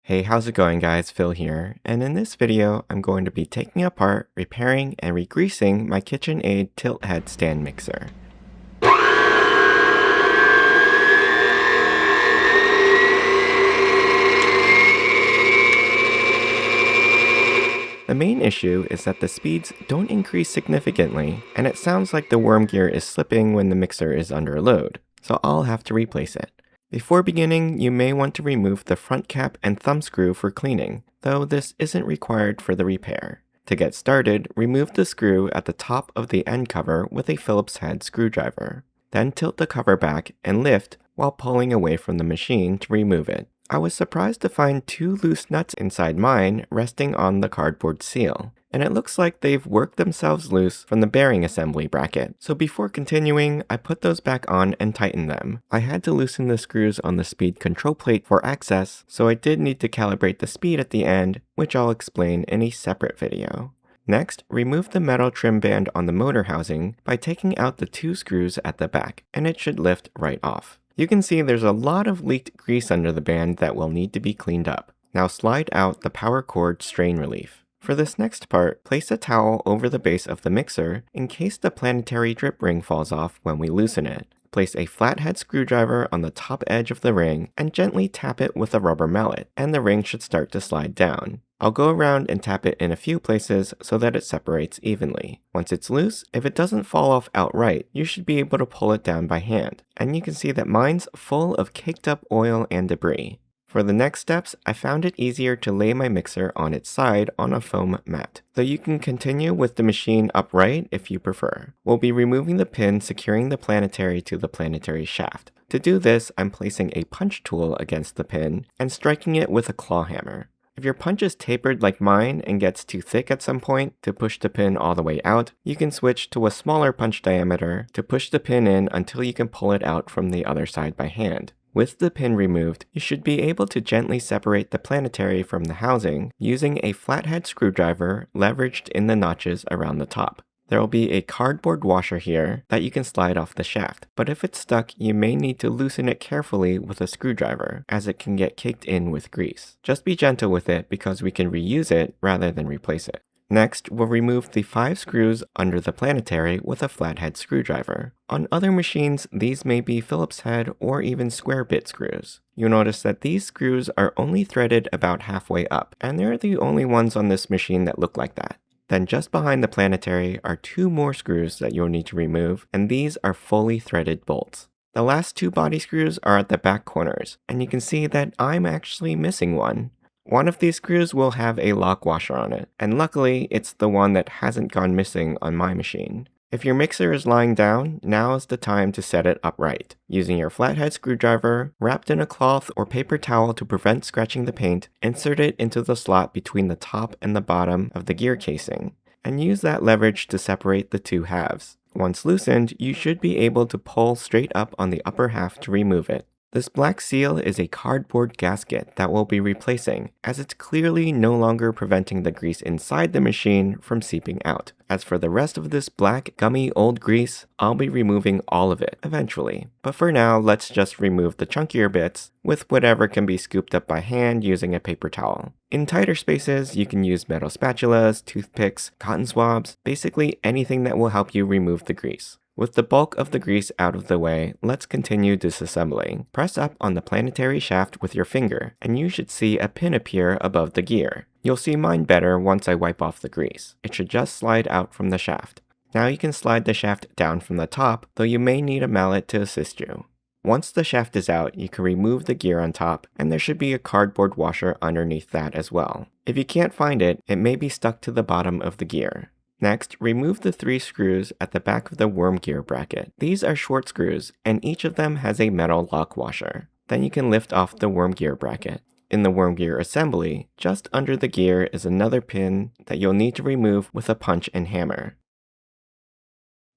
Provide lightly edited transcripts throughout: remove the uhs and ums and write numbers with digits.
Hey, how's it going guys? Phil here, and in this video, I'm going to be taking apart, repairing, and regreasing my KitchenAid tilt head stand mixer. The main issue is that the speeds don't increase significantly, and it sounds like the worm gear is slipping when the mixer is under load, so I'll have to replace it. Before beginning, you may want to remove the front cap and thumb screw for cleaning, though this isn't required for the repair. To get started, remove the screw at the top of the end cover with a Phillips head screwdriver. Then tilt the cover back and lift while pulling away from the machine to remove it. I was surprised to find two loose nuts inside mine resting on the cardboard seal, and it looks like they've worked themselves loose from the bearing assembly bracket. So before continuing, I put those back on and tightened them. I had to loosen the screws on the speed control plate for access, so I did need to calibrate the speed at the end, which I'll explain in a separate video. Next, remove the metal trim band on the motor housing by taking out the two screws at the back, and it should lift right off. You can see there's a lot of leaked grease under the band that will need to be cleaned up. Now slide out the power cord strain relief. For this next part, place a towel over the base of the mixer in case the planetary drip ring falls off when we loosen it. Place a flathead screwdriver on the top edge of the ring and gently tap it with a rubber mallet, and the ring should start to slide down. I'll go around and tap it in a few places so that it separates evenly. Once it's loose, if it doesn't fall off outright, you should be able to pull it down by hand. And you can see that mine's full of caked up oil and debris. For the next steps, I found it easier to lay my mixer on its side on a foam mat, though you can continue with the machine upright if you prefer. We'll be removing the pin securing the planetary to the planetary shaft. To do this, I'm placing a punch tool against the pin and striking it with a claw hammer. If your punch is tapered like mine and gets too thick at some point to push the pin all the way out, you can switch to a smaller punch diameter to push the pin in until you can pull it out from the other side by hand. With the pin removed, you should be able to gently separate the planetary from the housing using a flathead screwdriver leveraged in the notches around the top. There will be a cardboard washer here that you can slide off the shaft, but if it's stuck, you may need to loosen it carefully with a screwdriver, as it can get caked in with grease. Just be gentle with it because we can reuse it rather than replace it. Next, we'll remove the 5 screws under the planetary with a flathead screwdriver. On other machines, these may be Phillips head or even square bit screws. You'll notice that these screws are only threaded about halfway up, and they're the only ones on this machine that look like that. Then just behind the planetary are 2 more screws that you'll need to remove, and these are fully threaded bolts. The last 2 body screws are at the back corners, and you can see that I'm actually missing one. One of these screws will have a lock washer on it, and luckily it's the one that hasn't gone missing on my machine. If your mixer is lying down, now is the time to set it upright. Using your flathead screwdriver, wrapped in a cloth or paper towel to prevent scratching the paint, insert it into the slot between the top and the bottom of the gear casing, and use that leverage to separate the 2 halves. Once loosened, you should be able to pull straight up on the upper half to remove it. This black seal is a cardboard gasket that we'll be replacing, as it's clearly no longer preventing the grease inside the machine from seeping out. As for the rest of this black, gummy old grease, I'll be removing all of it eventually. But for now, let's just remove the chunkier bits with whatever can be scooped up by hand using a paper towel. In tighter spaces, you can use metal spatulas, toothpicks, cotton swabs, basically anything that will help you remove the grease. With the bulk of the grease out of the way, let's continue disassembling. Press up on the planetary shaft with your finger, and you should see a pin appear above the gear. You'll see mine better once I wipe off the grease. It should just slide out from the shaft. Now you can slide the shaft down from the top, though you may need a mallet to assist you. Once the shaft is out, you can remove the gear on top, and there should be a cardboard washer underneath that as well. If you can't find it, it may be stuck to the bottom of the gear. Next, remove the 3 screws at the back of the worm gear bracket. These are short screws, and each of them has a metal lock washer. Then you can lift off the worm gear bracket. In the worm gear assembly, just under the gear is another pin that you'll need to remove with a punch and hammer.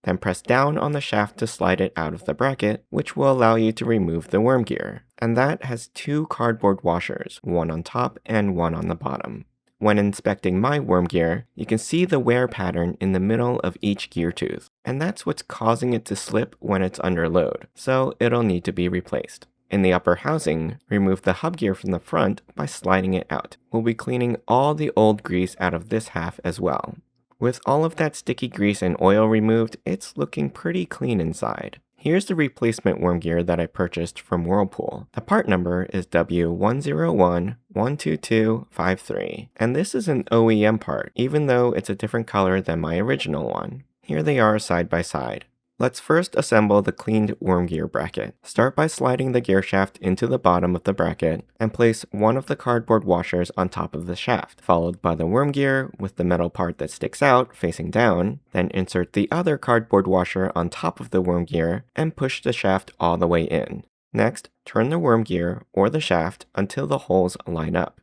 Then press down on the shaft to slide it out of the bracket, which will allow you to remove the worm gear. And that has 2 cardboard washers, one on top and one on the bottom. When inspecting my worm gear, you can see the wear pattern in the middle of each gear tooth, and that's what's causing it to slip when it's under load, so it'll need to be replaced. In the upper housing, remove the hub gear from the front by sliding it out. We'll be cleaning all the old grease out of this half as well. With all of that sticky grease and oil removed, it's looking pretty clean inside. Here's the replacement worm gear that I purchased from Whirlpool. The part number is W10112253, and this is an OEM part, even though it's a different color than my original one. Here they are side by side. Let's first assemble the cleaned worm gear bracket. Start by sliding the gear shaft into the bottom of the bracket and place one of the cardboard washers on top of the shaft, followed by the worm gear with the metal part that sticks out facing down. Then insert the other cardboard washer on top of the worm gear and push the shaft all the way in. Next, turn the worm gear or the shaft until the holes line up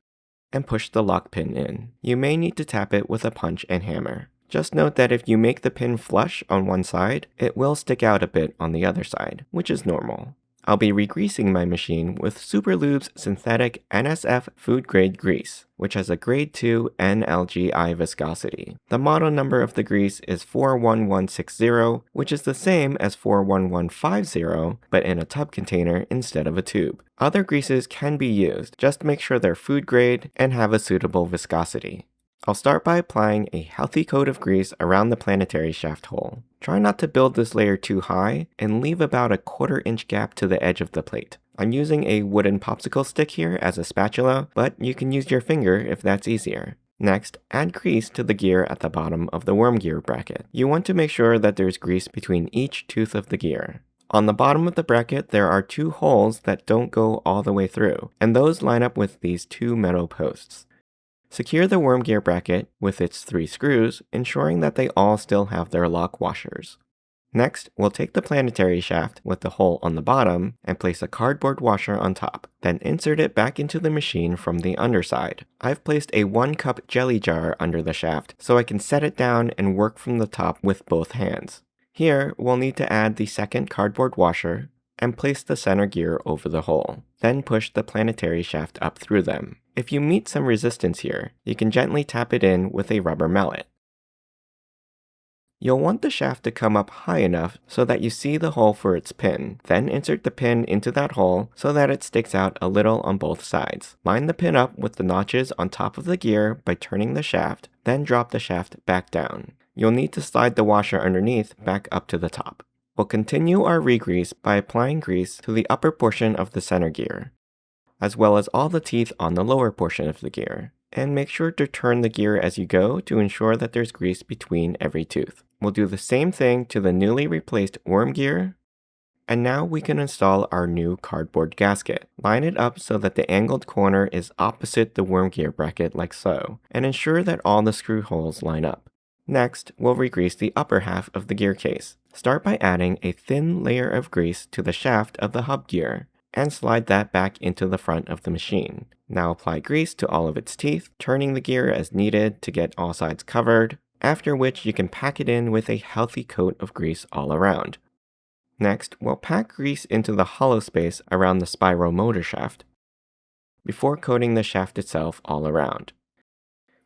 and push the lock pin in. You may need to tap it with a punch and hammer. Just note that if you make the pin flush on one side, it will stick out a bit on the other side, which is normal. I'll be regreasing my machine with Superlube's synthetic NSF food grade grease, which has a grade 2 NLGI viscosity. The model number of the grease is 41160, which is the same as 41150, but in a tub container instead of a tube. Other greases can be used, just make sure they're food grade and have a suitable viscosity. I'll start by applying a healthy coat of grease around the planetary shaft hole. Try not to build this layer too high and leave about a 1/4 inch gap to the edge of the plate. I'm using a wooden popsicle stick here as a spatula, but you can use your finger if that's easier. Next, add grease to the gear at the bottom of the worm gear bracket. You want to make sure that there's grease between each tooth of the gear. On the bottom of the bracket, there are 2 holes that don't go all the way through, and those line up with these 2 metal posts. Secure the worm gear bracket with its 3 screws, ensuring that they all still have their lock washers. Next, we'll take the planetary shaft with the hole on the bottom and place a cardboard washer on top, then insert it back into the machine from the underside. I've placed a 1-cup jelly jar under the shaft so I can set it down and work from the top with both hands. Here, we'll need to add the second cardboard washer and place the center gear over the hole. Then push the planetary shaft up through them. If you meet some resistance here, you can gently tap it in with a rubber mallet. You'll want the shaft to come up high enough so that you see the hole for its pin. Then insert the pin into that hole so that it sticks out a little on both sides. Line the pin up with the notches on top of the gear by turning the shaft, then drop the shaft back down. You'll need to slide the washer underneath back up to the top. We'll continue our regrease by applying grease to the upper portion of the center gear, as well as all the teeth on the lower portion of the gear. And make sure to turn the gear as you go to ensure that there's grease between every tooth. We'll do the same thing to the newly replaced worm gear. And now we can install our new cardboard gasket. Line it up so that the angled corner is opposite the worm gear bracket like so, and ensure that all the screw holes line up. Next, we'll regrease the upper half of the gear case. Start by adding a thin layer of grease to the shaft of the hub gear, and slide that back into the front of the machine. Now apply grease to all of its teeth, turning the gear as needed to get all sides covered, after which you can pack it in with a healthy coat of grease all around. Next, we'll pack grease into the hollow space around the spiral motor shaft, before coating the shaft itself all around.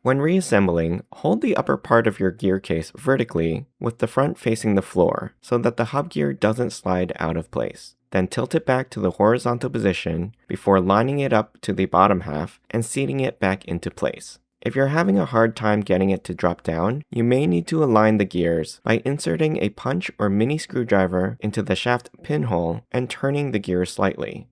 When reassembling, hold the upper part of your gear case vertically with the front facing the floor so that the hub gear doesn't slide out of place. Then tilt it back to the horizontal position before lining it up to the bottom half and seating it back into place. If you're having a hard time getting it to drop down, you may need to align the gears by inserting a punch or mini screwdriver into the shaft pinhole and turning the gear slightly.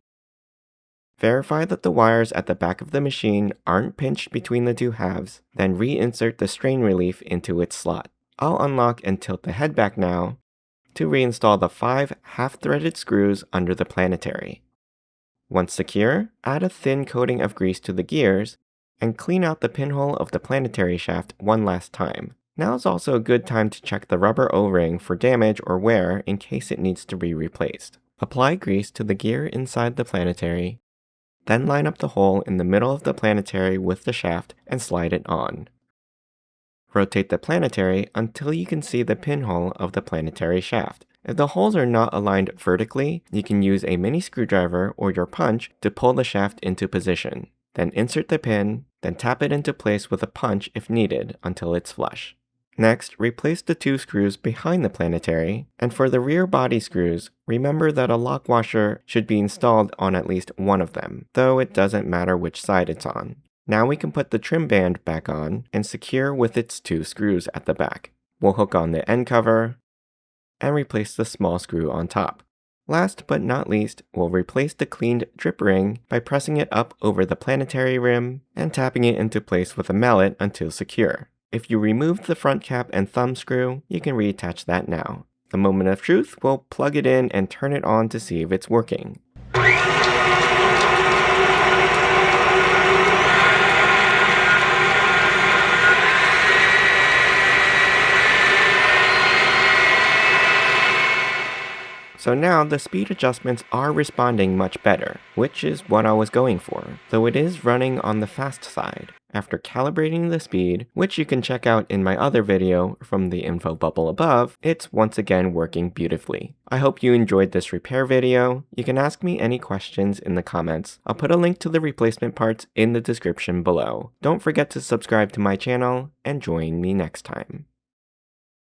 Verify that the wires at the back of the machine aren't pinched between the 2 halves, then reinsert the strain relief into its slot. I'll unlock and tilt the head back now to reinstall the 5 half-threaded screws under the planetary. Once secure, add a thin coating of grease to the gears and clean out the pinhole of the planetary shaft one last time. Now is also a good time to check the rubber O-ring for damage or wear in case it needs to be replaced. Apply grease to the gear inside the planetary, then line up the hole in the middle of the planetary with the shaft and slide it on. Rotate the planetary until you can see the pinhole of the planetary shaft. If the holes are not aligned vertically, you can use a mini screwdriver or your punch to pull the shaft into position. Then insert the pin, then tap it into place with a punch if needed until it's flush. Next, replace the 2 screws behind the planetary, and for the rear body screws, remember that a lock washer should be installed on at least one of them, though it doesn't matter which side it's on. Now we can put the trim band back on and secure with its 2 screws at the back. We'll hook on the end cover and replace the small screw on top. Last but not least, we'll replace the cleaned drip ring by pressing it up over the planetary rim and tapping it into place with a mallet until secure. If you removed the front cap and thumb screw, you can reattach that now. The moment of truth, we'll plug it in and turn it on to see if it's working. So now the speed adjustments are responding much better, which is what I was going for, though it is running on the fast side. After calibrating the speed, which you can check out in my other video from the info bubble above, it's once again working beautifully. I hope you enjoyed this repair video. You can ask me any questions in the comments. I'll put a link to the replacement parts in the description below. Don't forget to subscribe to my channel and join me next time.